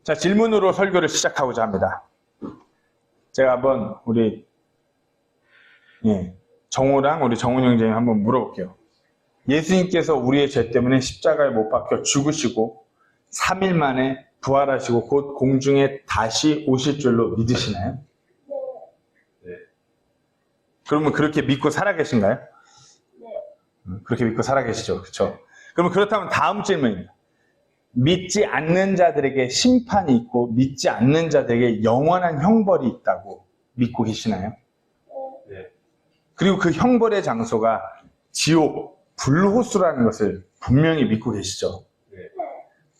자, 질문으로 설교를 시작하고자 합니다. 제가 한번 우리 정우랑 우리 정훈 형제님 한번 물어볼게요. 예수님께서 우리의 죄 때문에 십자가에 못 박혀 죽으시고 3일 만에 부활하시고 곧 공중에 다시 오실 줄로 믿으시나요? 네. 그러면 그렇게 믿고 살아계신가요? 네. 그렇게 믿고 살아계시죠. 그렇죠? 그러면 그렇다면 다음 질문입니다. 믿지 않는 자들에게 심판이 있고 믿지 않는 자들에게 영원한 형벌이 있다고 믿고 계시나요? 네. 그리고 그 형벌의 장소가 지옥, 불호수라는 것을 분명히 믿고 계시죠? 네.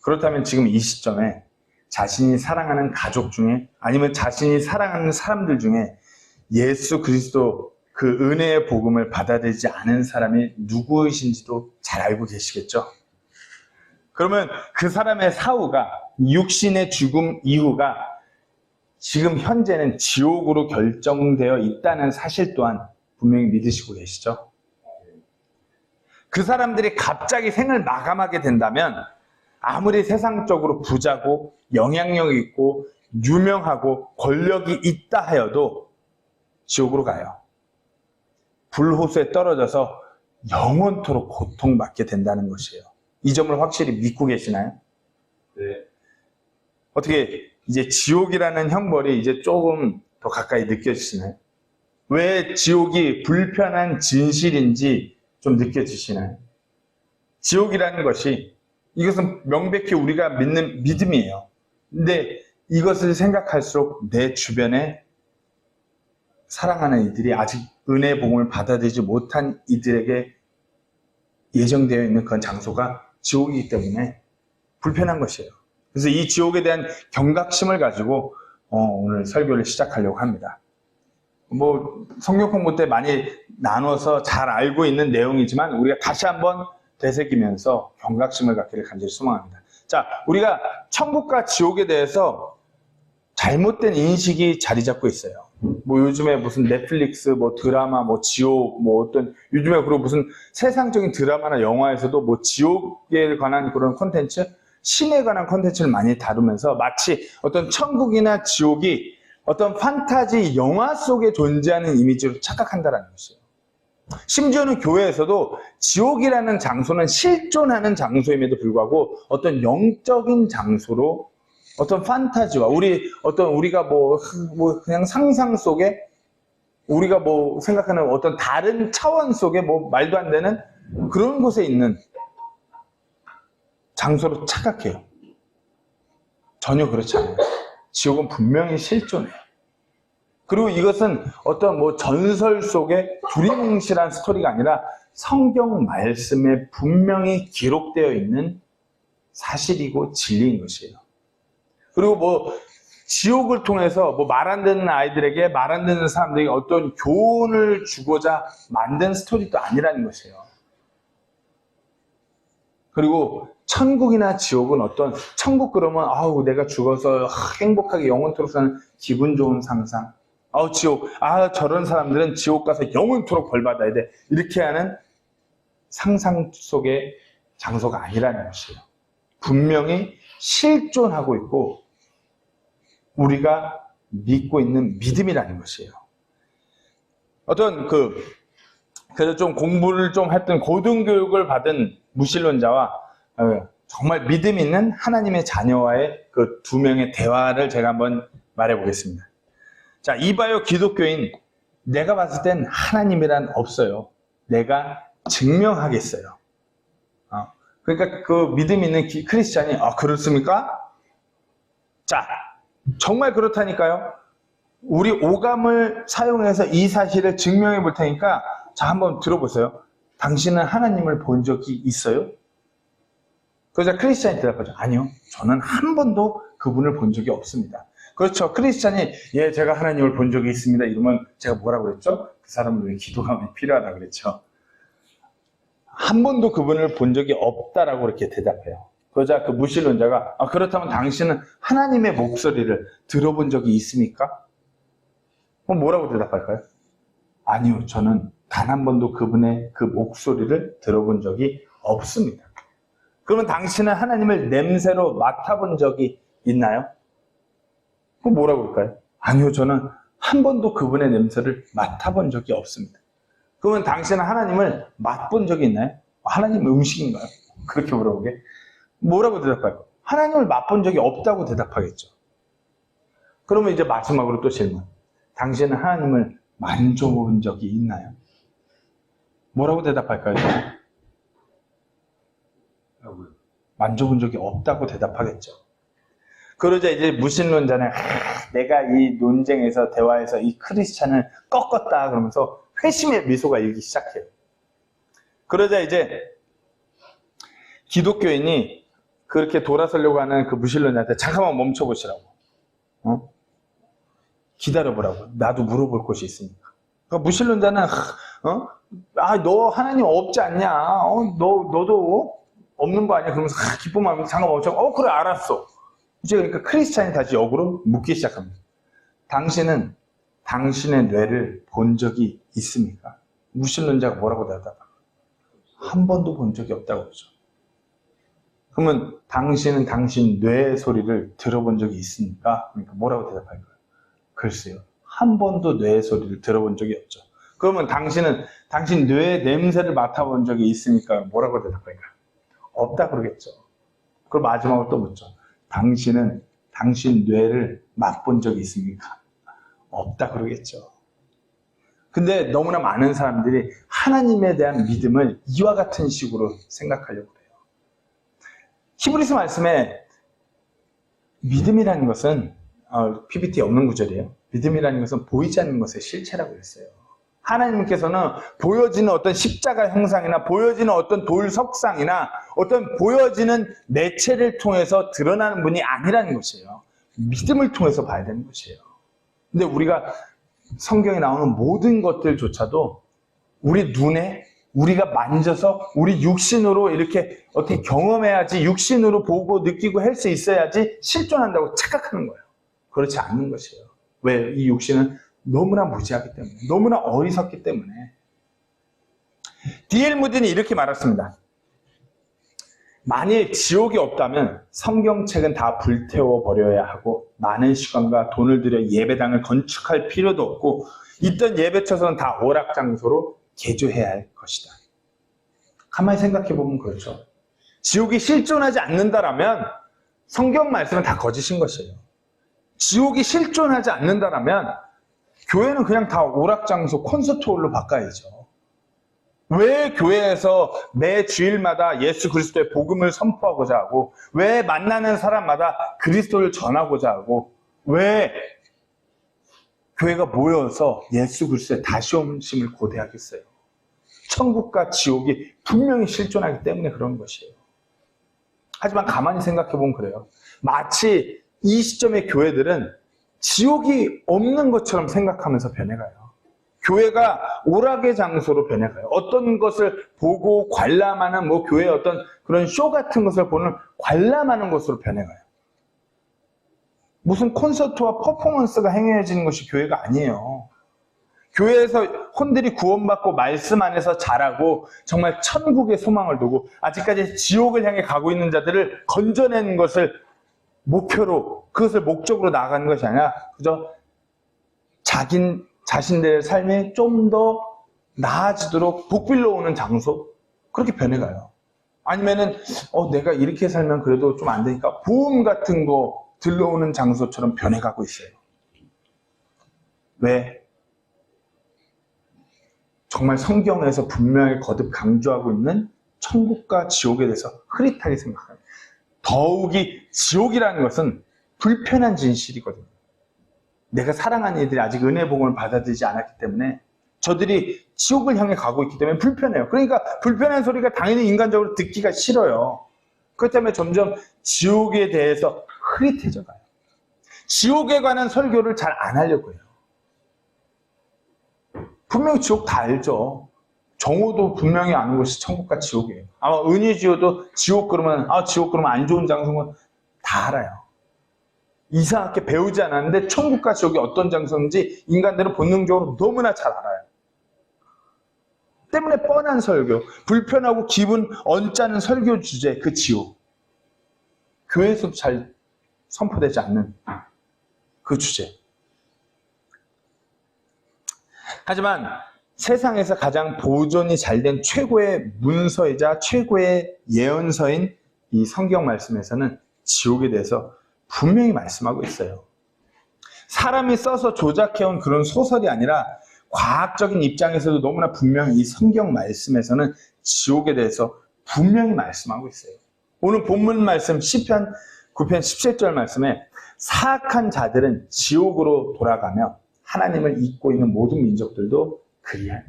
그렇다면 지금 이 시점에 자신이 사랑하는 가족 중에 아니면 자신이 사랑하는 사람들 중에 예수 그리스도 그 은혜의 복음을 받아들이지 않은 사람이 누구이신지도 잘 알고 계시겠죠? 그러면 그 사람의 사후가 육신의 죽음 이후가 지금 현재는 지옥으로 결정되어 있다는 사실 또한 분명히 믿으시고 계시죠? 그 사람들이 갑자기 생을 마감하게 된다면 아무리 세상적으로 부자고 영향력이 있고 유명하고 권력이 있다 하여도 지옥으로 가요. 불호수에 떨어져서 영원토록 고통받게 된다는 것이에요. 이 점을 확실히 믿고 계시나요? 네. 어떻게 이제 지옥이라는 형벌이 이제 조금 더 가까이 느껴지시나요? 왜 지옥이 불편한 진실인지 좀 느껴지시나요? 지옥이라는 것이 이것은 명백히 우리가 믿는 믿음이에요. 근데 이것을 생각할수록 내 주변에 사랑하는 이들이 아직 은혜의 복음을 받아들이지 못한 이들에게 예정되어 있는 그런 장소가 지옥이기 때문에 불편한 것이에요. 그래서 이 지옥에 대한 경각심을 가지고 오늘 설교를 시작하려고 합니다. 성경 공부 때 많이 나눠서 잘 알고 있는 내용이지만 우리가 다시 한번 되새기면서 경각심을 갖기를 간절히 소망합니다. 자, 우리가 천국과 지옥에 대해서 잘못된 인식이 자리 잡고 있어요. 요즘에 무슨 넷플릭스, 드라마, 지옥, 어떤, 요즘에 그리고 무슨 세상적인 드라마나 영화에서도 지옥에 관한 그런 콘텐츠, 신에 관한 콘텐츠를 많이 다루면서 마치 어떤 천국이나 지옥이 어떤 판타지 영화 속에 존재하는 이미지로 착각한다는 것이에요. 심지어는 교회에서도 지옥이라는 장소는 실존하는 장소임에도 불구하고 어떤 영적인 장소로 어떤 판타지와 우리가 그냥 상상 속에 우리가 생각하는 어떤 다른 차원 속에 말도 안 되는 그런 곳에 있는 장소로 착각해요. 전혀 그렇지 않아요. 지옥은 분명히 실존해요. 그리고 이것은 어떤 전설 속의 두리뭉실한 스토리가 아니라 성경 말씀에 분명히 기록되어 있는 사실이고 진리인 것이에요. 그리고 지옥을 통해서 말 안 듣는 아이들에게 말 안 듣는 사람들에게 어떤 교훈을 주고자 만든 스토리도 아니라는 것이에요. 그리고 천국이나 지옥은 천국 그러면 내가 죽어서 행복하게 영원토록 사는 기분 좋은 상상. 지옥, 저런 사람들은 지옥 가서 영원토록 벌 받아야 돼. 이렇게 하는 상상 속의 장소가 아니라는 것이에요. 분명히 실존하고 있고 우리가 믿고 있는 믿음이라는 것이에요. 그래서 좀 공부를 좀 했던 고등교육을 받은 무신론자와 정말 믿음 있는 하나님의 자녀와의 그 두 명의 대화를 제가 한번 말해보겠습니다. 자, 이봐요 기독교인, 내가 봤을 땐 하나님이란 없어요. 내가 증명하겠어요. 그러니까 그 믿음 있는 크리스찬이 그렇습니까? 자, 정말 그렇다니까요. 우리 오감을 사용해서 이 사실을 증명해 볼 테니까 자, 한번 들어보세요. 당신은 하나님을 본 적이 있어요? 그러자 크리스찬이 대답하죠. 아니요, 저는 한 번도 그분을 본 적이 없습니다. 그렇죠. 크리스찬이 제가 하나님을 본 적이 있습니다 이러면 제가 뭐라고 그랬죠? 그 사람을 위해 기도가 필요하다 그랬죠. 한 번도 그분을 본 적이 없다라고 이렇게 대답해요. 그러자 그 무신론자가 그렇다면 당신은 하나님의 목소리를 들어본 적이 있습니까? 그럼 뭐라고 대답할까요? 아니요, 저는 단 한 번도 그분의 그 목소리를 들어본 적이 없습니다. 그러면 당신은 하나님을 냄새로 맡아본 적이 있나요? 그럼 뭐라고 그럴까요? 아니요, 저는 한 번도 그분의 냄새를 맡아본 적이 없습니다. 그러면 당신은 하나님을 맛본 적이 있나요? 하나님 음식인가요? 그렇게 물어보게. 뭐라고 대답할까요? 하나님을 맛본 적이 없다고 대답하겠죠. 그러면 이제 마지막으로 또 질문. 당신은 하나님을 만져본 적이 있나요? 뭐라고 대답할까요? 만져본 적이 없다고 대답하겠죠. 그러자 이제 무신론자는 내가 이 논쟁에서 대화에서 이 크리스찬을 꺾었다 그러면서 회심의 미소가 일기 시작해요. 그러자 이제 기독교인이 그렇게 돌아서려고 하는 그 무신론자한테 잠깐만 멈춰보시라고. 기다려보라고. 나도 물어볼 것이 있으니까. 그러니까 무신론자는 너 하나님 없지 않냐? 너도 없는 거 아니야? 그러면서 기쁜 마음에 잠깐 멈춰. 그래 알았어. 이제 그러니까 크리스찬이 다시 역으로 묻기 시작합니다. 당신은 당신의 뇌를 본 적이 있습니까? 무신론자가 뭐라고 대답할까? 한 번도 본 적이 없다고 그러죠. 그러면 당신은 당신 뇌의 소리를 들어본 적이 있습니까? 그러니까 뭐라고 대답할까요? 글쎄요. 한 번도 뇌의 소리를 들어본 적이 없죠. 그러면 당신은 당신 뇌의 냄새를 맡아본 적이 있습니까? 뭐라고 대답할까요? 없다 그러겠죠. 그럼 마지막으로 또 묻죠. 당신은 당신 뇌를 맛본 적이 있습니까? 없다 그러겠죠. 근데 너무나 많은 사람들이 하나님에 대한 믿음을 이와 같은 식으로 생각하려고 해요. 히브리서 말씀에 믿음이라는 것은 PPT에 없는 구절이에요. 믿음이라는 것은 보이지 않는 것의 실체라고 했어요. 하나님께서는 보여지는 어떤 십자가 형상이나 보여지는 어떤 돌 석상이나 어떤 보여지는 매체를 통해서 드러나는 분이 아니라는 것이에요. 믿음을 통해서 봐야 되는 것이에요. 근데 우리가 성경에 나오는 모든 것들조차도 우리 눈에 우리가 만져서 우리 육신으로 이렇게 어떻게 경험해야지 육신으로 보고 느끼고 할 수 있어야지 실존한다고 착각하는 거예요. 그렇지 않는 것이에요. 왜? 이 육신은 너무나 무지하기 때문에, 너무나 어리석기 때문에. D.L. 무디는 이렇게 말했습니다. 만일 지옥이 없다면 성경책은 다 불태워버려야 하고 많은 시간과 돈을 들여 예배당을 건축할 필요도 없고 있던 예배처소는 다 오락장소로 개조해야 할 것이다. 가만히 생각해보면 그렇죠. 지옥이 실존하지 않는다라면 성경 말씀은 다 거짓인 것이에요. 지옥이 실존하지 않는다라면 교회는 그냥 다 오락장소 콘서트홀로 바꿔야죠. 왜 교회에서 매 주일마다 예수 그리스도의 복음을 선포하고자 하고 왜 만나는 사람마다 그리스도를 전하고자 하고 왜 교회가 모여서 예수 그리스도의 다시 오심을 고대하겠어요? 천국과 지옥이 분명히 실존하기 때문에 그런 것이에요. 하지만 가만히 생각해보면 그래요. 마치 이 시점의 교회들은 지옥이 없는 것처럼 생각하면서 변해가요. 교회가 오락의 장소로 변해가요. 어떤 것을 보고 관람하는 교회의 어떤 그런 쇼 같은 것을 보는 관람하는 것으로 변해가요. 무슨 콘서트와 퍼포먼스가 행해지는 것이 교회가 아니에요. 교회에서 혼들이 구원받고 말씀 안에서 자라고 정말 천국의 소망을 두고 아직까지 지옥을 향해 가고 있는 자들을 건져내는 것을 목표로 그것을 목적으로 나아가는 것이 아니라 그저 자신들의 삶이 좀 더 나아지도록 복빌러 오는 장소 그렇게 변해가요. 아니면은 내가 이렇게 살면 그래도 좀 안 되니까 보험 같은 거 들러오는 장소처럼 변해가고 있어요. 왜? 정말 성경에서 분명히 거듭 강조하고 있는 천국과 지옥에 대해서 흐릿하게 생각합니다. 더욱이 지옥이라는 것은 불편한 진실이거든요. 내가 사랑하는 이들이 아직 은혜 복음을 받아들이지 않았기 때문에 저들이 지옥을 향해 가고 있기 때문에 불편해요. 그러니까 불편한 소리가 당연히 인간적으로 듣기가 싫어요. 그렇기 때문에 점점 지옥에 대해서 흐릿해져 가요. 지옥에 관한 설교를 잘 안 하려고 해요. 분명히 지옥 다 알죠. 정오도 분명히 아는 것이 천국과 지옥이에요. 아마 은유지오도 지옥 그러면 안 좋은 장소는 다 알아요. 이상하게 배우지 않았는데 천국과 지옥이 어떤 장소인지 인간들은 본능적으로 너무나 잘 알아요. 때문에 뻔한 설교, 불편하고 기분 언짢은 설교 주제, 그 지옥. 교회에서도 잘 선포되지 않는 그 주제. 하지만 세상에서 가장 보존이 잘된 최고의 문서이자 최고의 예언서인 이 성경 말씀에서는 지옥에 대해서 분명히 말씀하고 있어요. 사람이 써서 조작해온 그런 소설이 아니라 과학적인 입장에서도 너무나 분명히 이 성경 말씀에서는 지옥에 대해서 분명히 말씀하고 있어요. 오늘 본문 말씀 시편 9편 17절 말씀에 사악한 자들은 지옥으로 돌아가며 하나님을 잊고 있는 모든 민족들도 그리하니.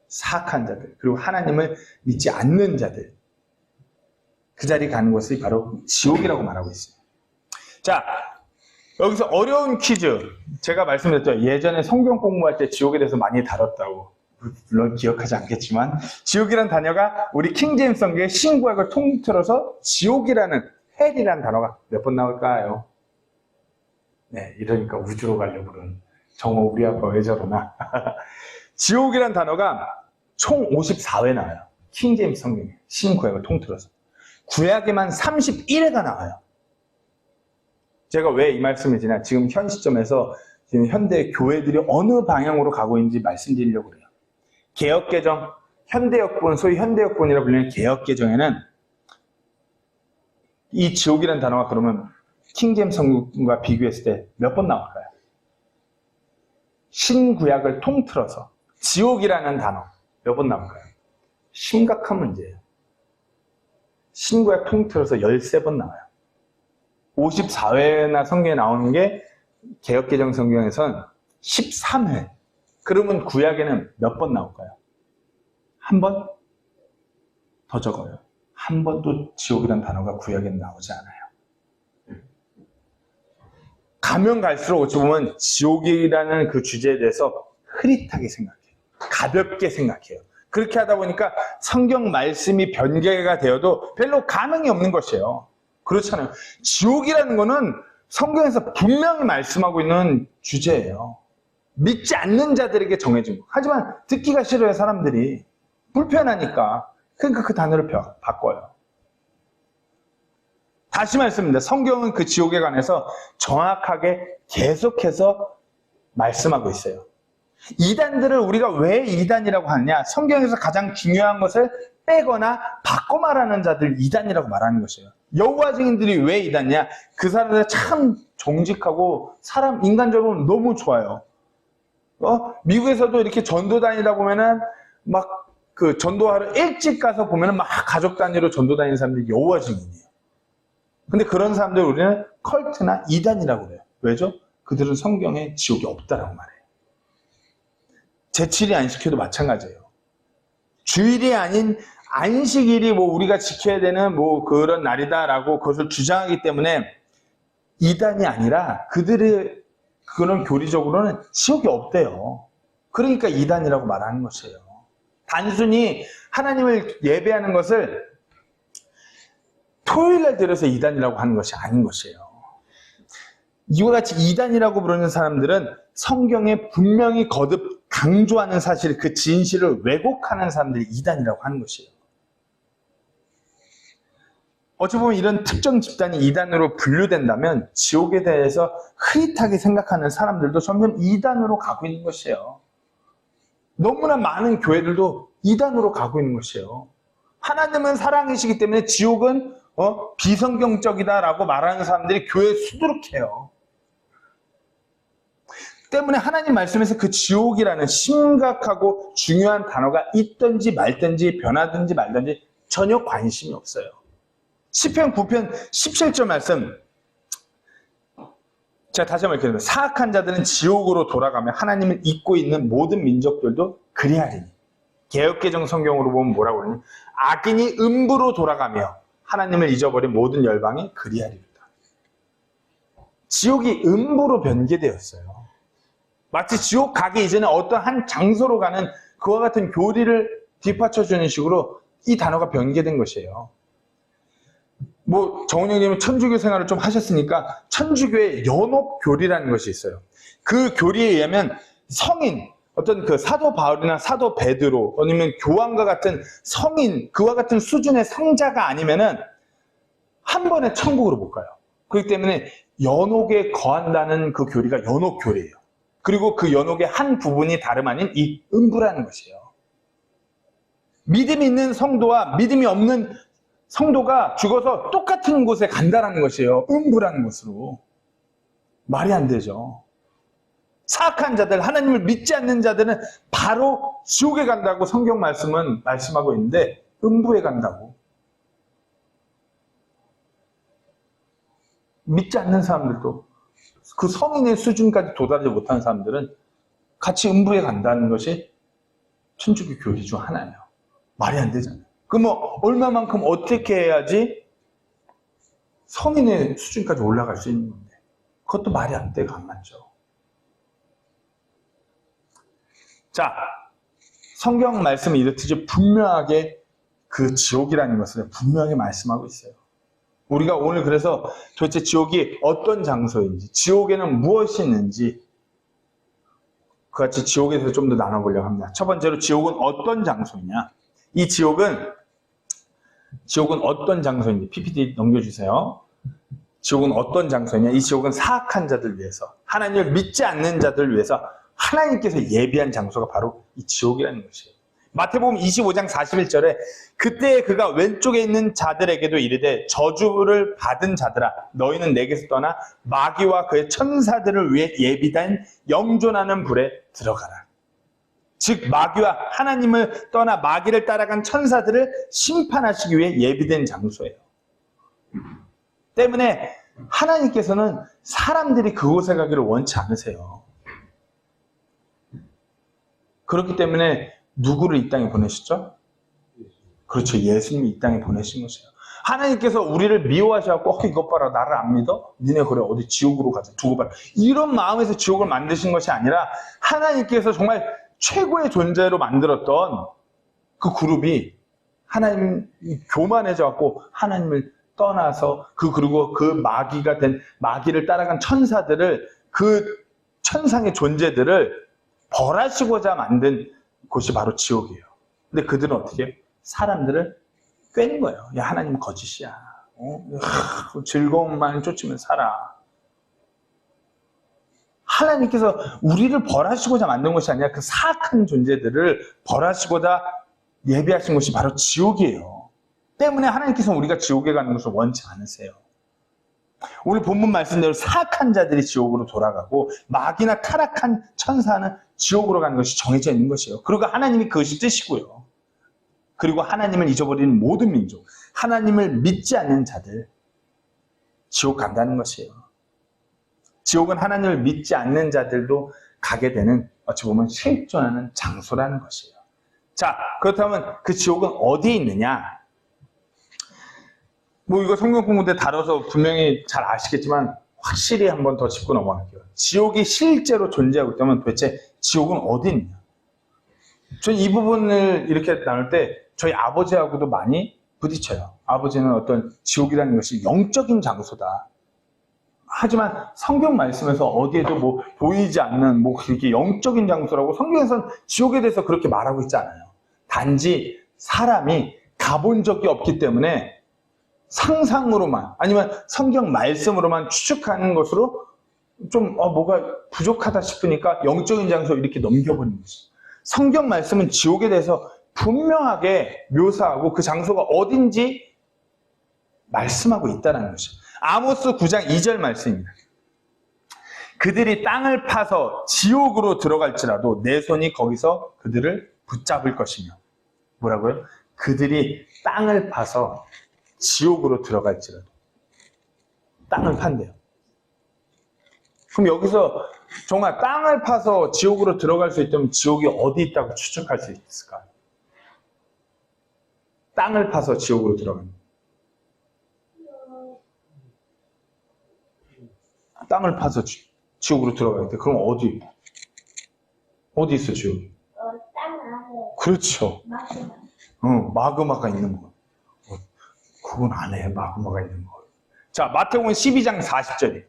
사악한 자들, 그리고 하나님을 믿지 않는 자들, 그 자리에 가는 곳이 바로 지옥이라고 말하고 있어요. 자, 여기서 어려운 퀴즈. 제가 말씀드렸죠. 예전에 성경 공부할 때 지옥에 대해서 많이 다뤘다고. 물론 기억하지 않겠지만 지옥이라는 단어가 우리 킹제임스 성경의 신구약을 통틀어서 지옥이라는 헬이라는 단어가 몇 번 나올까요? 네, 이러니까 우주로 가려고 그러는 정말 우리 아빠 왜 저러나. 지옥이라는 단어가 총 54회 나와요. 킹제임스 성경에 신구약을 통틀어서. 구약에만 31회가 나와요. 제가 왜 이 말씀을 드리냐, 지금 현 시점에서 지금 현대 교회들이 어느 방향으로 가고 있는지 말씀드리려고 그래요. 개혁개정, 현대역본, 소위 현대역본이라고 불리는 개혁개정에는 이 지옥이라는 단어가 그러면 킹제임스 성경과 비교했을 때 몇 번 나올까요? 신구약을 통틀어서 지옥이라는 단어 몇 번 나올까요? 심각한 문제예요. 신구약 통틀어서 13번 나와요. 54회나 성경에 나오는 게 개혁개정 성경에선 13회. 그러면 구약에는 몇 번 나올까요? 한 번? 더 적어요. 한 번도 지옥이라는 단어가 구약에는 나오지 않아요. 가면 갈수록 어찌 보면 지옥이라는 그 주제에 대해서 흐릿하게 생각해요. 가볍게 생각해요. 그렇게 하다 보니까 성경 말씀이 변개가 되어도 별로 감흥이 없는 것이에요. 그렇잖아요. 지옥이라는 거는 성경에서 분명히 말씀하고 있는 주제예요. 믿지 않는 자들에게 정해진 거. 하지만 듣기가 싫어요, 사람들이. 불편하니까. 그러니까 그 단어를 바꿔요. 다시 말씀드립니다. 성경은 그 지옥에 관해서 정확하게 계속해서 말씀하고 있어요. 이단들을 우리가 왜 이단이라고 하느냐? 성경에서 가장 중요한 것을 빼거나 바꿔 말하는 자들 이단이라고 말하는 것이에요. 여호와 증인들이 왜 이단이냐? 그 사람들 참 정직하고 사람 인간적으로 너무 좋아요. 미국에서도 이렇게 전도 다니다 보면은 막 그 전도하러 일찍 가서 보면은 막 가족 단위로 전도 다니는 사람들이 여호와 증인이에요. 근데 그런 사람들 우리는 컬트나 이단이라고 그래요. 왜죠? 그들은 성경에 지옥이 없다라고 말해요. 제칠이 안 시켜도 마찬가지예요. 주일이 아닌 안식일이 뭐 우리가 지켜야 되는 뭐 그런 날이다라고 그것을 주장하기 때문에 이단이 아니라 그들의 그런 교리적으로는 지옥이 없대요. 그러니까 이단이라고 말하는 것이에요. 단순히 하나님을 예배하는 것을 토요일날 들여서 이단이라고 하는 것이 아닌 것이에요. 이와 같이 이단이라고 부르는 사람들은 성경에 분명히 거듭 강조하는 사실, 그 진실을 왜곡하는 사람들이 이단이라고 하는 것이에요. 어찌 보면 이런 특정 집단이 이단으로 분류된다면 지옥에 대해서 흐릿하게 생각하는 사람들도 점점 이단으로 가고 있는 것이에요. 너무나 많은 교회들도 이단으로 가고 있는 것이에요. 하나님은 사랑이시기 때문에 지옥은 비성경적이다라고 말하는 사람들이 교회에 수두룩해요. 때문에 하나님 말씀에서 그 지옥이라는 심각하고 중요한 단어가 있든지 말든지 변하든지 말든지 전혀 관심이 없어요. 시편 9편 17절 말씀, 제가 다시 한번 읽겠습니다. 사악한 자들은 지옥으로 돌아가며 하나님을 잊고 있는 모든 민족들도 그리하리니. 개역개정 성경으로 보면 뭐라고 그러니? 악인이 음부로 돌아가며 하나님을 잊어버린 모든 열방이 그리하리로다. 지옥이 음부로 변개되었어요. 마치 지옥 가기 이전에 어떤 한 장소로 가는 그와 같은 교리를 뒷받쳐주는 식으로 이 단어가 변개된 것이에요. 뭐 정은영님은 천주교 생활을 좀 하셨으니까 천주교의 연옥교리라는 것이 있어요. 그 교리에 의하면 성인, 어떤 그 사도 바울이나 사도 베드로 아니면 교황과 같은 성인, 그와 같은 수준의 성자가 아니면은 한 번에 천국으로 못 가요. 그렇기 때문에 연옥에 거한다는 그 교리가 연옥교리예요. 그리고 그 연옥의 한 부분이 다름 아닌 이 음부라는 것이에요. 믿음이 있는 성도와 믿음이 없는 성도가 죽어서 똑같은 곳에 간다는 것이에요. 음부라는 것으로. 말이 안 되죠. 사악한 자들, 하나님을 믿지 않는 자들은 바로 지옥에 간다고 성경 말씀은 말씀하고 있는데 음부에 간다고. 믿지 않는 사람들도 그 성인의 수준까지 도달하지 못하는 사람들은 같이 음부에 간다는 것이 천주교 교리 중 하나예요. 말이 안 되잖아요. 그럼 뭐 얼마만큼 어떻게 해야지 성인의 수준까지 올라갈 수 있는 건데 그것도 말이 안 되고 안 맞죠. 자, 성경 말씀이 이렇듯이 분명하게 그 지옥이라는 것을 분명하게 말씀하고 있어요. 우리가 오늘 그래서 도대체 지옥이 어떤 장소인지, 지옥에는 무엇이 있는지 그같이 지옥에 대해서 좀 더 나눠보려고 합니다. 첫 번째로 지옥은 어떤 장소이냐? 이 지옥은 어떤 장소인지 PPT 넘겨주세요. 지옥은 어떤 장소이냐? 이 지옥은 사악한 자들 위해서, 하나님을 믿지 않는 자들 위해서 하나님께서 예비한 장소가 바로 이 지옥이라는 것이에요. 마태복음 25장 41절에 그때 그가 왼쪽에 있는 자들에게도 이르되 저주를 받은 자들아 너희는 내게서 떠나 마귀와 그의 천사들을 위해 예비된 영존하는 불에 들어가라. 즉 마귀와 하나님을 떠나 마귀를 따라간 천사들을 심판하시기 위해 예비된 장소예요. 때문에 하나님께서는 사람들이 그곳에 가기를 원치 않으세요. 그렇기 때문에 누구를 이 땅에 보내셨죠? 그렇죠. 예수님이 이 땅에 보내신 것이에요. 하나님께서 우리를 미워하셔서 이것 봐라 나를 안 믿어? 니네 그래 어디 지옥으로 가자 두고 봐라. 이런 마음에서 지옥을 만드신 것이 아니라 하나님께서 정말 최고의 존재로 만들었던 그 그룹이 하나님이 교만해져갖고 하나님을 떠나서 그리고 그 마귀를 따라간 천사들을 그 천상의 존재들을 벌하시고자 만든 곳이 바로 지옥이에요. 근데 그들은 어떻게 해요? 사람들을 꿰는 거예요. 야 하나님 거짓이야. 즐거움만 쫓으면 살아. 하나님께서 우리를 벌하시고자 만든 것이 아니라 그 사악한 존재들을 벌하시고자 예비하신 것이 바로 지옥이에요. 때문에 하나님께서 우리가 지옥에 가는 것을 원치 않으세요. 오늘 본문 말씀대로 사악한 자들이 지옥으로 돌아가고 마귀나 타락한 천사는 지옥으로 가는 것이 정해져 있는 것이에요. 그리고 하나님이 그것이 뜻이고요. 그리고 하나님을 잊어버리는 모든 민족, 하나님을 믿지 않는 자들 지옥 간다는 것이에요. 지옥은 하나님을 믿지 않는 자들도 가게 되는 어찌 보면 실존하는 장소라는 것이에요. 자, 그렇다면 그 지옥은 어디에 있느냐? 뭐 이거 성경 공부 때 다뤄서 분명히 잘 아시겠지만 확실히 한번 더 짚고 넘어갈게요. 지옥이 실제로 존재하고 있다면 도대체 지옥은 어디 있느냐? 저는 이 부분을 이렇게 나눌 때 저희 아버지하고도 많이 부딪혀요. 아버지는 어떤 지옥이라는 것이 영적인 장소다. 하지만 성경 말씀에서 어디에도 뭐 보이지 않는 뭐 그렇게 영적인 장소라고 성경에서는 지옥에 대해서 그렇게 말하고 있지 않아요. 단지 사람이 가본 적이 없기 때문에 상상으로만 아니면 성경 말씀으로만 추측하는 것으로 좀 뭐가 부족하다 싶으니까 영적인 장소 이렇게 넘겨버리는 거죠. 성경 말씀은 지옥에 대해서 분명하게 묘사하고 그 장소가 어딘지 말씀하고 있다는 것이죠. 아모스 9장 2절 말씀입니다. 그들이 땅을 파서 지옥으로 들어갈지라도 내 손이 거기서 그들을 붙잡을 것이며 뭐라고요? 그들이 땅을 파서 지옥으로 들어갈지라도 땅을 판대요. 그럼 여기서 정말 땅을 파서 지옥으로 들어갈 수 있다면 지옥이 어디 있다고 추측할 수 있을까? 땅을 파서 지옥으로 들어가는 땅을 파서 지옥으로 들어가야 돼. 그럼 어디 있어 지옥이? 땅 안에. 그렇죠. 마그마. 마그마가 있는 거. 그건 안 해. 마그마가 있는 거. 자, 마태복음 12장 40절이에요.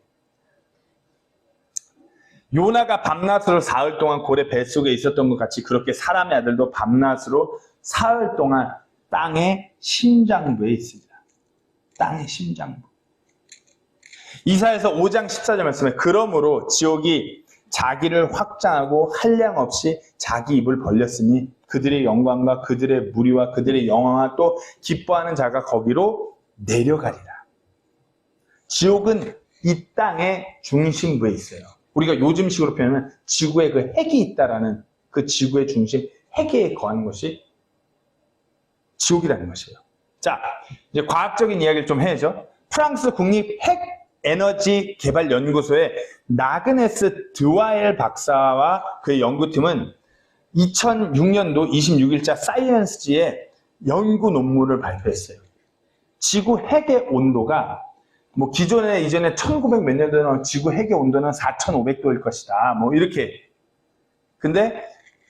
요나가 밤낮으로 사흘 동안 고래 뱃속에 있었던 것 같이 그렇게 사람의 아들도 밤낮으로 사흘 동안 땅의 심장부에 있으리라. 땅의 심장부. 이사야서 5장 14절 말씀에 그러므로 지옥이 자기를 확장하고 한량없이 자기 입을 벌렸으니 그들의 영광과 그들의 무리와 그들의 영광과 또 기뻐하는 자가 거기로 내려가리라. 지옥은 이 땅의 중심부에 있어요. 우리가 요즘식으로 표현하면 지구에 그 핵이 있다라는 그 지구의 중심, 핵에 거하는 것이 지옥이라는 것이에요. 자, 이제 과학적인 이야기를 좀 해야죠. 프랑스 국립 핵 에너지 개발 연구소의 나그네스 드와엘 박사와 그의 연구팀은 2006년도 26일자 사이언스지에 연구 논문을 발표했어요. 지구 핵의 온도가 뭐 이전에 1900 몇 년도에는 지구 핵의 온도는 4500도일 것이다. 뭐 이렇게. 근데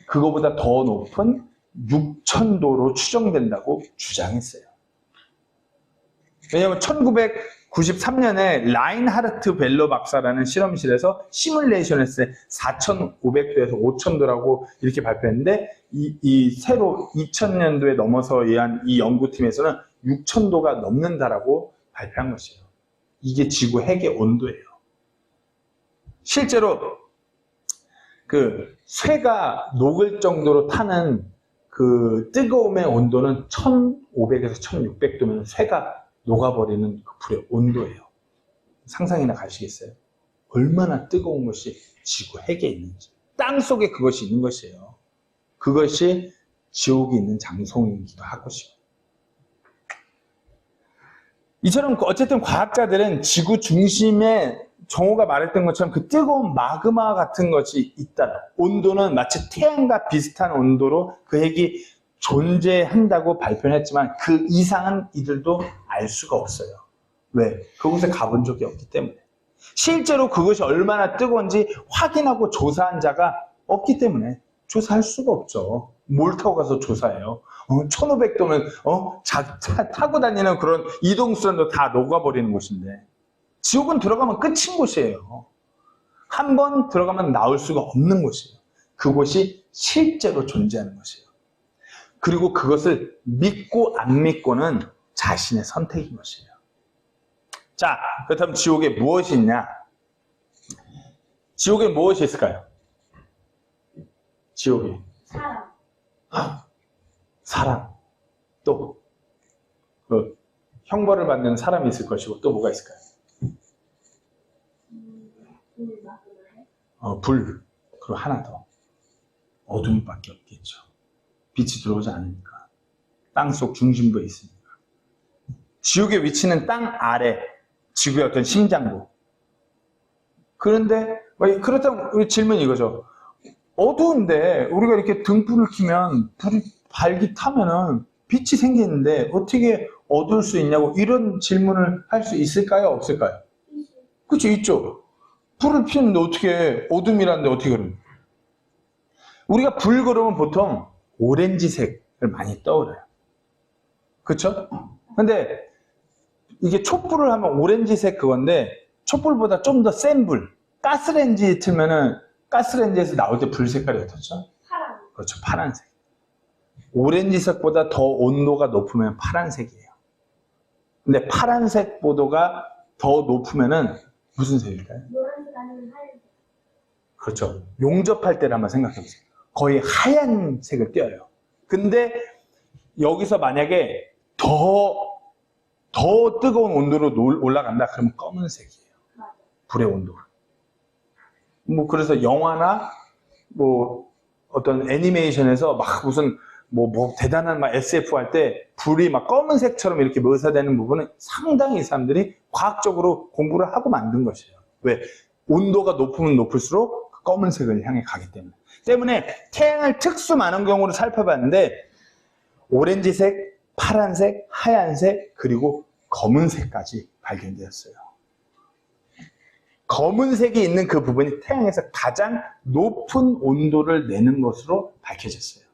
그거보다 더 높은 6000도로 추정된다고 주장했어요. 왜냐하면 1993년에 라인하르트 벨러 박사라는 실험실에서 시뮬레이션을 했을 때 4500도에서 5000도라고 이렇게 발표했는데 이 새로 2000년도에 넘어서 의한 이 연구팀에서는 6000도가 넘는다라고 발표한 것이에요. 이게 지구 핵의 온도예요. 실제로 그 쇠가 녹을 정도로 타는 그 뜨거움의 온도는 1500에서 1600도면 쇠가 녹아버리는 그 불의 온도예요. 상상이나 가시겠어요? 얼마나 뜨거운 것이 지구 핵에 있는지. 땅 속에 그것이 있는 것이에요. 그것이 지옥이 있는 장소이기도 할 것이고. 이처럼 어쨌든 과학자들은 지구 중심에 정호가 말했던 것처럼 그 뜨거운 마그마 같은 것이 있다. 온도는 마치 태양과 비슷한 온도로 그 핵이 존재한다고 발표를 했지만 그 이상은 이들도 알 수가 없어요. 왜? 그곳에 가본 적이 없기 때문에. 실제로 그것이 얼마나 뜨거운지 확인하고 조사한 자가 없기 때문에 조사할 수가 없죠. 뭘 타고 가서 조사해요? 1500도면 타고 다니는 그런 이동수단도 다 녹아버리는 곳인데 지옥은 들어가면 끝인 곳이에요. 한 번 들어가면 나올 수가 없는 곳이에요. 그곳이 실제로 존재하는 것이에요. 그리고 그것을 믿고 안 믿고는 자신의 선택인 것이에요. 자, 그렇다면 지옥에 무엇이 있냐? 지옥에 무엇이 있을까요? 지옥에 사람. 사람, 또 그 형벌을 받는 사람이 있을 것이고 또 뭐가 있을까요? 불, 그리고 하나 더 어둠밖에 없겠죠. 빛이 들어오지 않으니까 땅속 중심부에 있으니까. 지옥의 위치는 땅 아래 지구의 어떤 심장부. 그런데 그렇다면 우리 질문이 이거죠. 어두운데 우리가 이렇게 등불을 켜면 불이 발기타면은 빛이 생기는데 어떻게 어두울 수 있냐고 이런 질문을 할 수 있을까요? 없을까요? 그렇죠, 있죠. 불을 피우는데 어떻게 어둠이라는데 어떻게 그러면? 우리가 불 그러면 보통 오렌지색을 많이 떠올려요. 그렇죠? 근데 이게 촛불을 하면 오렌지색 그건데 촛불보다 좀 더 센 불, 가스레인지 틀면은 가스레인지에서 나올 때 불 색깔이 어떻죠? 파란. 그렇죠, 파란색. 오렌지색보다 더 온도가 높으면 파란색이에요. 근데 파란색보다가 더 높으면은 무슨 색일까요? 노란색 아니면 하얀색. 그렇죠. 용접할 때를 한번 생각해 보세요. 거의 하얀 색을 띄어요. 근데 여기서 만약에 더 뜨거운 온도로 올라간다 그러면 검은색이에요. 맞아. 불의 온도가. 뭐 그래서 영화나 뭐 어떤 애니메이션에서 막 무슨 뭐 대단한 막 SF 할 때 불이 막 검은색처럼 이렇게 묘사되는 부분은 상당히 이 사람들이 과학적으로 공부를 하고 만든 것이에요. 왜? 온도가 높으면 높을수록 검은색을 향해 가기 때문에 태양을 특수 많은 경우로 살펴봤는데 오렌지색, 파란색, 하얀색, 그리고 검은색까지 발견되었어요. 검은색이 있는 그 부분이 태양에서 가장 높은 온도를 내는 것으로 밝혀졌어요.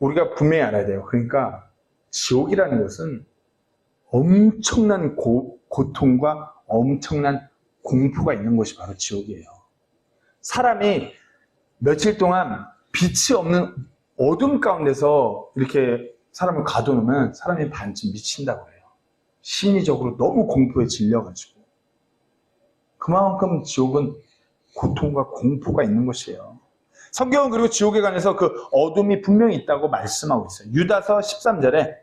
우리가 분명히 알아야 돼요. 그러니까 지옥이라는 것은 엄청난 고통과 엄청난 공포가 있는 것이 바로 지옥이에요. 사람이 며칠 동안 빛이 없는 어둠 가운데서 이렇게 사람을 가둬놓으면 사람이 반쯤 미친다고 해요. 심리적으로 너무 공포에 질려가지고. 그만큼 지옥은 고통과 공포가 있는 것이에요. 성경은 그리고 지옥에 관해서 그 어둠이 분명히 있다고 말씀하고 있어요. 유다서 13절에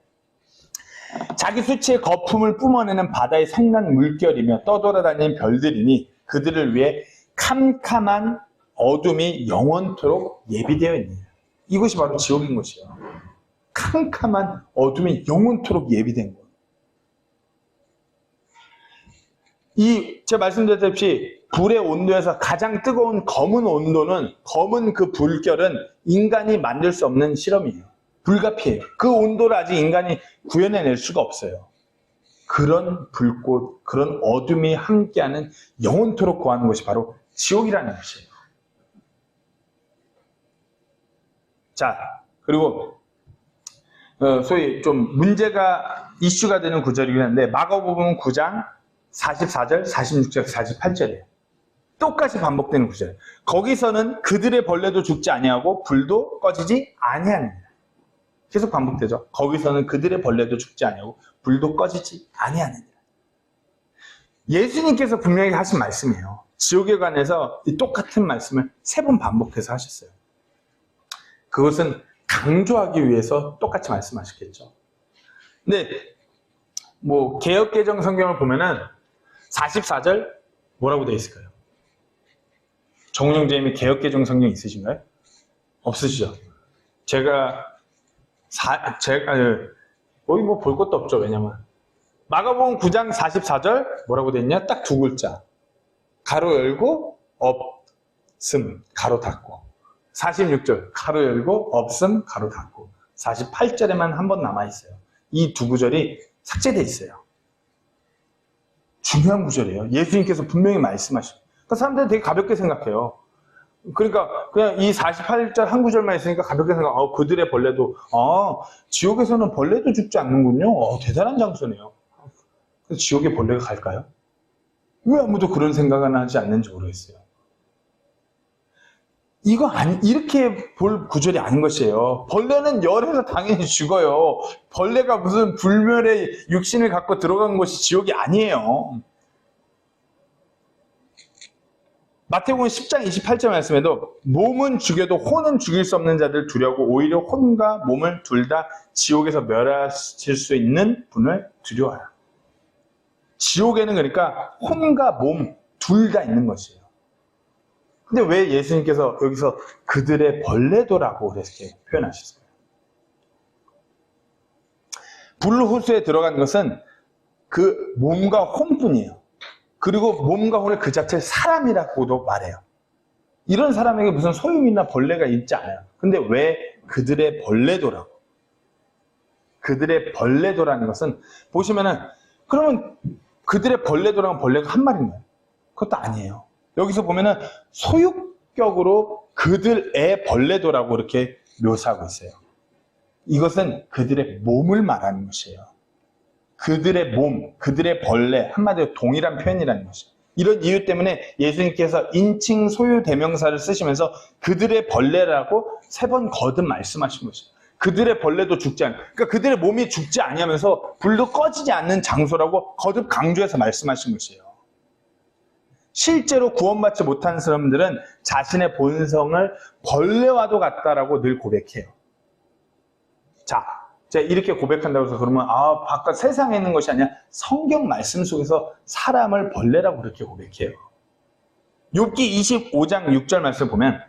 자기 수치의 거품을 뿜어내는 바다의 성난 물결이며 떠돌아다니는 별들이니 그들을 위해 캄캄한 어둠이 영원토록 예비되어 있느냐. 이것이 바로 지옥인 것이에요. 캄캄한 어둠이 영원토록 예비된 것. 제가 말씀드렸다시피 불의 온도에서 가장 뜨거운 검은 온도는, 검은 그 불결은 인간이 만들 수 없는 실험이에요. 불가피해요. 그 온도를 아직 인간이 구현해낼 수가 없어요. 그런 불꽃, 그런 어둠이 함께하는 영원토록 거하는 것이 바로 지옥이라는 것이에요. 자, 그리고 소위 좀 문제가 이슈가 되는 구절이긴 한데 마가복음 9장 44절, 46절, 48절이에요. 똑같이 반복되는 구절. 거기서는 그들의 벌레도 죽지 아니하고 불도 꺼지지 아니하느니라. 계속 반복되죠. 거기서는 그들의 벌레도 죽지 아니하고 불도 꺼지지 아니하느니라. 예수님께서 분명히 하신 말씀이에요. 지옥에 관해서 이 똑같은 말씀을 3번 반복해서 하셨어요. 그것은 강조하기 위해서 똑같이 말씀하셨겠죠. 근데 뭐 개역개정 성경을 보면은 44절 뭐라고 되어 있을까요? 정운영제님이 개역개정 성경 있으신가요? 없으시죠? 제가 거기 뭐 볼 것도 없죠. 왜냐면 마가복음 9장 44절 뭐라고 되어 있냐? 딱 2글자. 가로 열고 없음 가로 닫고. 46절 가로 열고 없음 가로 닫고. 48절에만 한 번 남아있어요. 이 2구절이 삭제되어 있어요. 중요한 구절이에요. 예수님께서 분명히 말씀하시고. 그러니까 사람들은 되게 가볍게 생각해요. 그러니까 그냥 이 48절 한 구절만 있으니까 가볍게 생각, 그들의 벌레도, 지옥에서는 벌레도 죽지 않는군요. 대단한 장소네요. 지옥에 벌레가 갈까요? 왜 아무도 그런 생각은 하지 않는지 모르겠어요. 이렇게 볼 구절이 아닌 것이에요. 벌레는 열에서 당연히 죽어요. 벌레가 무슨 불멸의 육신을 갖고 들어간 것이 지옥이 아니에요. 마태복음 10장 28절 말씀에도 몸은 죽여도 혼은 죽일 수 없는 자들 두려고 오히려 혼과 몸을 둘 다 지옥에서 멸하실 수 있는 분을 두려워하라. 지옥에는 그러니까 혼과 몸 둘 다 있는 것이에요. 근데 왜 예수님께서 여기서 그들의 벌레도라고 그렇게 표현하셨어요? 불호수에 들어간 것은 그 몸과 혼뿐이에요. 그리고 몸과 혼을 그 자체를 사람이라고도 말해요. 이런 사람에게 무슨 소용이나 벌레가 있지 않아요. 근데 왜 그들의 벌레도라고? 그들의 벌레도라는 것은 보시면은 그러면 그들의 벌레도라는 벌레가 한 마리인가요? 그것도 아니에요. 여기서 보면은 소유격으로 그들의 벌레도라고 이렇게 묘사하고 있어요. 이것은 그들의 몸을 말하는 것이에요. 그들의 몸, 그들의 벌레, 한마디로 동일한 표현이라는 것이에요. 이런 이유 때문에 예수님께서 인칭 소유 대명사를 쓰시면서 그들의 벌레라고 3번 거듭 말씀하신 것이에요. 그들의 벌레도 죽지 않아요. 그러니까 그들의 몸이 죽지 아니하면서 불도 꺼지지 않는 장소라고 거듭 강조해서 말씀하신 것이에요. 실제로 구원받지 못한 사람들은 자신의 본성을 벌레와도 같다라고 늘 고백해요. 자, 제가 이렇게 고백한다고 해서 그러면 바깥 세상에 있는 것이 아니라 성경 말씀 속에서 사람을 벌레라고 그렇게 고백해요. 욥기 25장 6절 말씀 보면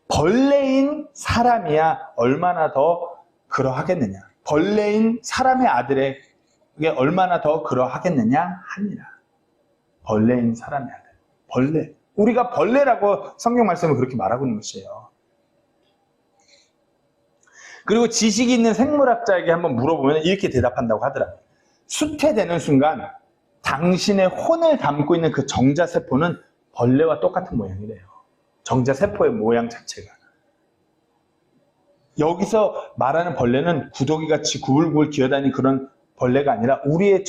벌레인 사람이야 얼마나 더 그러하겠느냐. 벌레인 사람의 아들에게 얼마나 더 그러하겠느냐 하니라. 벌레인 사람의 아들. 벌레. 우리가 벌레라고 성경 말씀을 그렇게 말하고 있는 것이에요. 그리고 지식이 있는 생물학자에게 한번 물어보면 이렇게 대답한다고 하더라고요. 수태되는 순간 당신의 혼을 담고 있는 그 정자세포는 벌레와 똑같은 모양이래요. 정자세포의 모양 자체가. 여기서 말하는 벌레는 구더기같이 구불구불 기어다니는 그런 벌레가 아니라 우리의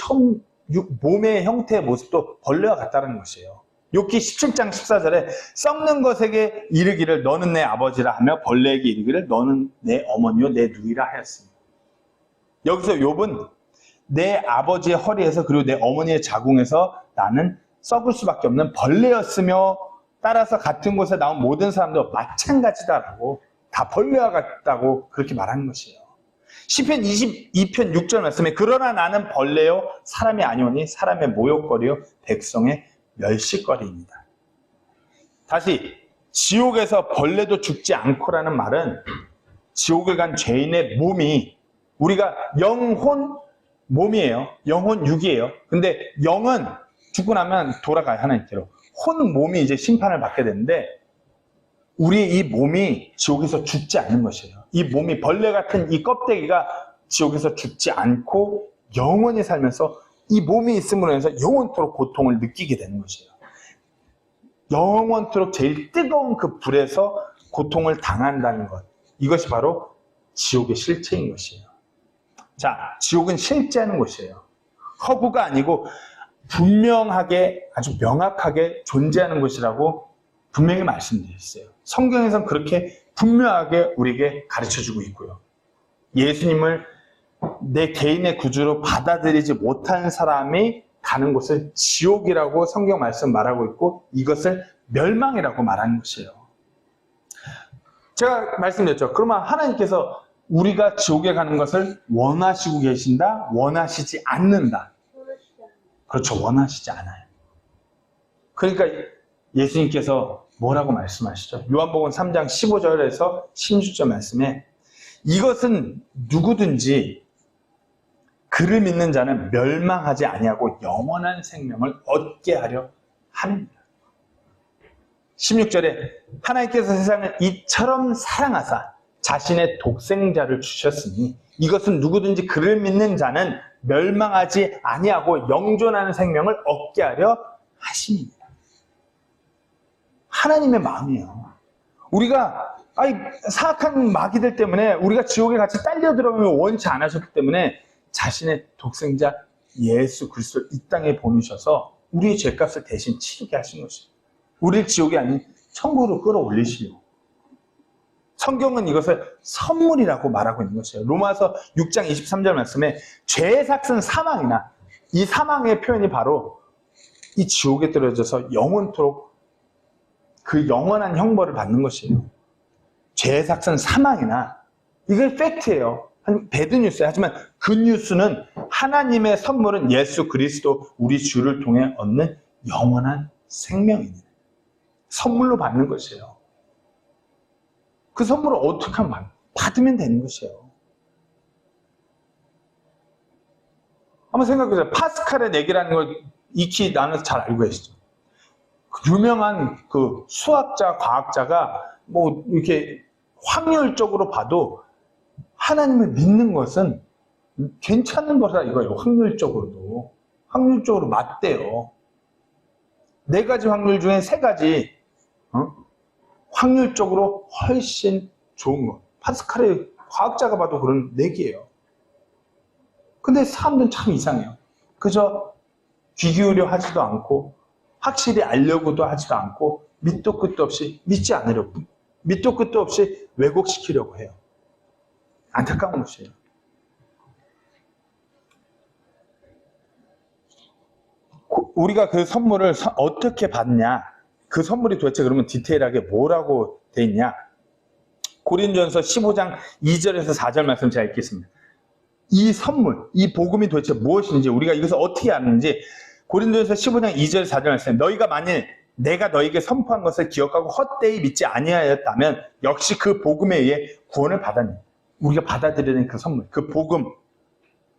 몸의 형태의 모습도 벌레와 같다는 것이에요. 욥기 17장 14절에 썩는 것에게 이르기를 너는 내 아버지라 하며 벌레에게 이르기를 너는 내 어머니요 내 누이라 하였습니다. 여기서 욥은 내 아버지의 허리에서 그리고 내 어머니의 자궁에서 나는 썩을 수밖에 없는 벌레였으며 따라서 같은 곳에 나온 모든 사람도 마찬가지다라고 다 벌레와 같다고 그렇게 말하는 것이에요. 시편 22편 6절 말씀에 그러나 나는 벌레요 사람이 아니오니 사람의 모욕거리요 백성의 멸시거리입니다. 다시 지옥에서 벌레도 죽지 않고라는 말은 지옥을 간 죄인의 몸이 우리가 영혼 몸이에요. 영혼 육이에요. 근데 영은 죽고 나면 돌아가요. 하나님께로. 혼 몸이 이제 심판을 받게 되는데 우리의 이 몸이 지옥에서 죽지 않는 것이에요. 이 몸이 벌레 같은 이 껍데기가 지옥에서 죽지 않고 영원히 살면서 이 몸이 있음으로 해서 영원토록 고통을 느끼게 되는 것이에요. 영원토록 제일 뜨거운 그 불에서 고통을 당한다는 것. 이것이 바로 지옥의 실체인 것이에요. 자, 지옥은 실제하는 곳이에요. 허구가 아니고 분명하게 아주 명확하게 존재하는 곳이라고 분명히 말씀드렸어요. 성경에서는 그렇게 분명하게 우리에게 가르쳐주고 있고요. 예수님을 내 개인의 구주로 받아들이지 못한 사람이 가는 곳을 지옥이라고 성경 말씀 말하고 있고 이것을 멸망이라고 말하는 것이에요. 제가 말씀드렸죠. 그러면 하나님께서 우리가 지옥에 가는 것을 원하시고 계신다? 원하시지 않는다? 그렇죠. 원하시지 않아요. 그러니까 예수님께서 뭐라고 말씀하시죠? 요한복음 3장 15절에서 16절 말씀에 이것은 누구든지 그를 믿는 자는 멸망하지 아니하고 영원한 생명을 얻게 하려 합니다. 16절에 하나님께서 세상을 이처럼 사랑하사 자신의 독생자를 주셨으니 이것은 누구든지 그를 믿는 자는 멸망하지 아니하고 영존하는 생명을 얻게 하려 하심입니다. 하나님의 마음이에요. 우리가 사악한 마귀들 때문에 우리가 지옥에 같이 딸려 들어가면 원치 않으셨기 때문에 자신의 독생자 예수 그리스도를 이 땅에 보내셔서 우리의 죄값을 대신 치르게 하신 것이에요. 우리를 지옥이 아닌 천국으로 끌어올리시려고. 성경은 이것을 선물이라고 말하고 있는 것이에요. 로마서 6장 23절 말씀에 죄의 삭은 사망이나 이 사망의 표현이 바로 이 지옥에 떨어져서 영원토록 그 영원한 형벌을 받는 것이에요. 죄의 삭은 사망이나 이게 팩트예요. 배드뉴스예요. 하지만 그 뉴스는 하나님의 선물은 예수 그리스도 우리 주를 통해 얻는 영원한 생명입니다. 선물로 받는 것이에요. 그 선물을 어떻게 하면 받으면 되는 것이에요. 한번 생각해보세요. 파스칼의 내기라는 걸 익히 나눠서 잘 알고 계시죠? 유명한 그 수학자, 과학자가 뭐 이렇게 확률적으로 봐도 하나님을 믿는 것은 괜찮은 거다 이거예요. 확률적으로도. 확률적으로 맞대요. 4가지 확률 중에 3가지 확률적으로 훨씬 좋은 거. 파스칼의 과학자가 봐도 그런 내기예요. 근데 사람들은 참 이상해요. 그저 귀 기울여 하지도 않고 확실히 알려고도 하지도 않고 밑도 끝도 없이 믿지 않으려고 밑도 끝도 없이 왜곡시키려고 해요. 안타까운 것이에요. 우리가 그 선물을 어떻게 받냐? 그 선물이 도대체 그러면 디테일하게 뭐라고 돼 있냐? 고린도전서 15장 2절에서 4절 말씀 제가 읽겠습니다. 이 선물, 이 복음이 도대체 무엇인지 우리가 이것을 어떻게 아는지 고린도전서 15장 2절 4절 말씀 너희가 만일 내가 너희에게 선포한 것을 기억하고 헛되이 믿지 아니하였다면 역시 그 복음에 의해 구원을 받았니? 우리가 받아들이는 그 선물, 그 복음,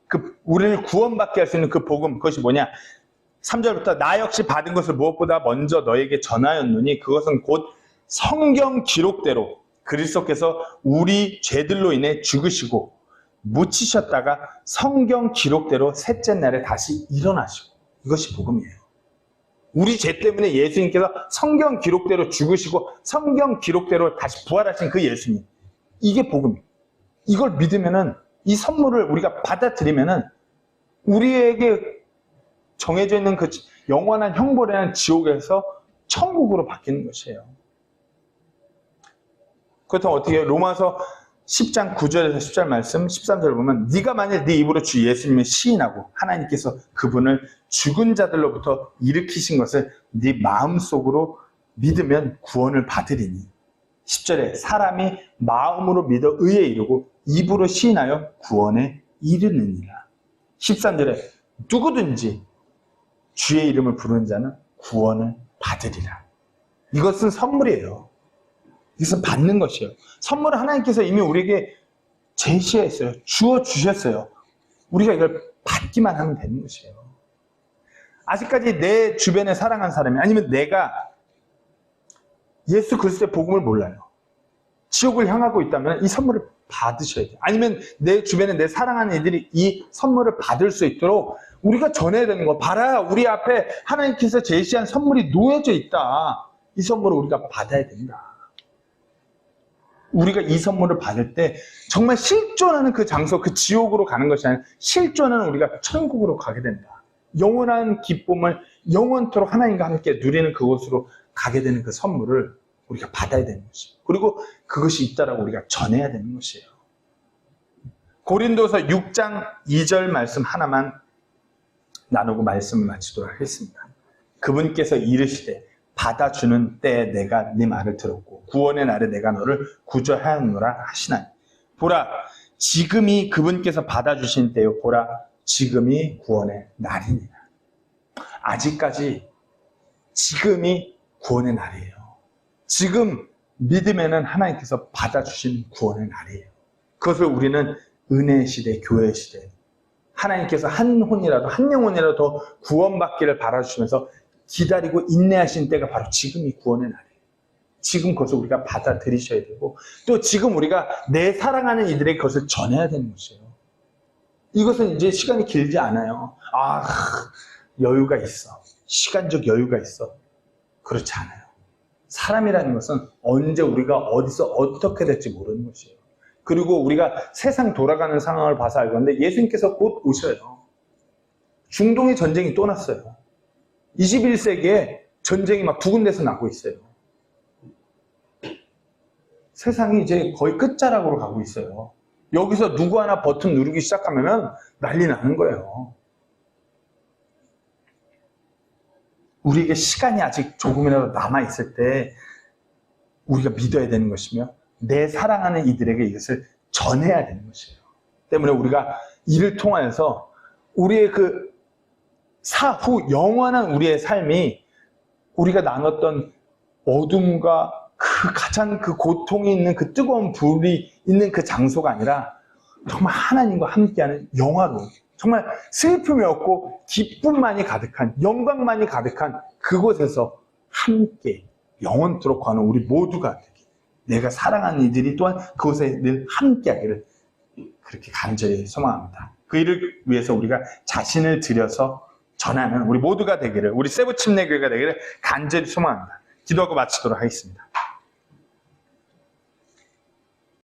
그 우리를 구원받게 할 수 있는 그 복음, 그것이 뭐냐? 3절부터 나 역시 받은 것을 무엇보다 먼저 너에게 전하였노니 그것은 곧 성경 기록대로 그리스도께서 우리 죄들로 인해 죽으시고 묻히셨다가 성경 기록대로 셋째 날에 다시 일어나시고 이것이 복음이에요. 우리 죄 때문에 예수님께서 성경 기록대로 죽으시고 성경 기록대로 다시 부활하신 그 예수님, 이게 복음이에요. 이걸 믿으면은 이 선물을 우리가 받아들이면은 우리에게 정해져 있는 그 영원한 형벌이라는 지옥에서 천국으로 바뀌는 것이에요. 그렇다면 어떻게 해요? 로마서 10장 9절에서 10절 말씀 13절 보면 네가 만일 네 입으로 주 예수님을 시인하고 하나님께서 그분을 죽은 자들로부터 일으키신 것을 네 마음속으로 믿으면 구원을 받으리니 10절에 사람이 마음으로 믿어 의에 이르고 입으로 시인하여 구원에 이르느니라. 13절에 누구든지 주의 이름을 부르는 자는 구원을 받으리라. 이것은 선물이에요. 이것은 받는 것이에요. 선물을 하나님께서 이미 우리에게 제시했어요. 주어주셨어요. 우리가 이걸 받기만 하면 되는 것이에요. 아직까지 내 주변에 사랑하는 사람이 아니면 내가 예수 그리스도의 복음을 몰라요. 지옥을 향하고 있다면 이 선물을 받으셔야 돼요. 아니면 내 주변에 내 사랑하는 이들이 이 선물을 받을 수 있도록 우리가 전해야 되는 거. 봐라, 우리 앞에 하나님께서 제시한 선물이 놓여져 있다. 이 선물을 우리가 받아야 된다. 우리가 이 선물을 받을 때 정말 실존하는 그 장소, 그 지옥으로 가는 것이 아니라 실존하는 우리가 천국으로 가게 된다. 영원한 기쁨을 영원토록 하나님과 함께 누리는 그곳으로 가게 되는 그 선물을 우리가 받아야 되는 것이에요. 그리고 그것이 있다라고 우리가 전해야 되는 것이에요. 고린도서 6장 2절 말씀 하나만 나누고 말씀을 마치도록 하겠습니다. 그분께서 이르시되 받아주는 때에 내가 네 말을 들었고 구원의 날에 내가 너를 구조하였노라 하시나니 보라 지금이 그분께서 받아주신 때요 보라 지금이 구원의 날이니라. 아직까지 지금이 구원의 날이에요. 지금 믿음에는 하나님께서 받아주신 구원의 날이에요. 그것을 우리는 은혜의 시대, 교회의 시대 하나님께서 한 혼이라도 한 영혼이라도 더 구원받기를 바라주시면서 기다리고 인내하신 때가 바로 지금이 구원의 날이에요. 지금 그것을 우리가 받아들이셔야 되고 또 지금 우리가 내 사랑하는 이들에게 그것을 전해야 되는 것이에요. 이것은 이제 시간이 길지 않아요. 여유가 있어. 시간적 여유가 있어. 그렇지 않아요. 사람이라는 것은 언제 우리가 어디서 어떻게 될지 모르는 것이에요. 그리고 우리가 세상 돌아가는 상황을 봐서 알겠는데 예수님께서 곧 오셔요. 중동의 전쟁이 또 났어요. 21세기에 전쟁이 막 두 군데서 나고 있어요. 세상이 이제 거의 끝자락으로 가고 있어요. 여기서 누구 하나 버튼 누르기 시작하면 난리 나는 거예요. 우리에게 시간이 아직 조금이라도 남아있을 때 우리가 믿어야 되는 것이며 내 사랑하는 이들에게 이것을 전해야 되는 것이에요. 때문에 우리가 이를 통하여서 우리의 그 사후 영원한 우리의 삶이 우리가 나눴던 어둠과 그 가장 그 고통이 있는 그 뜨거운 불이 있는 그 장소가 아니라 정말 하나님과 함께하는 영화로운 정말 슬픔이 없고 기쁨만이 가득한 영광만이 가득한 그곳에서 함께 영원토록 가는 우리 모두가 되게 내가 사랑하는 이들이 또한 그곳에 늘 함께하기를 그렇게 간절히 소망합니다. 그 일을 위해서 우리가 자신을 들여서 전하는 우리 모두가 되기를 우리 세부 침례교회가 되기를 간절히 소망합니다. 기도하고 마치도록 하겠습니다.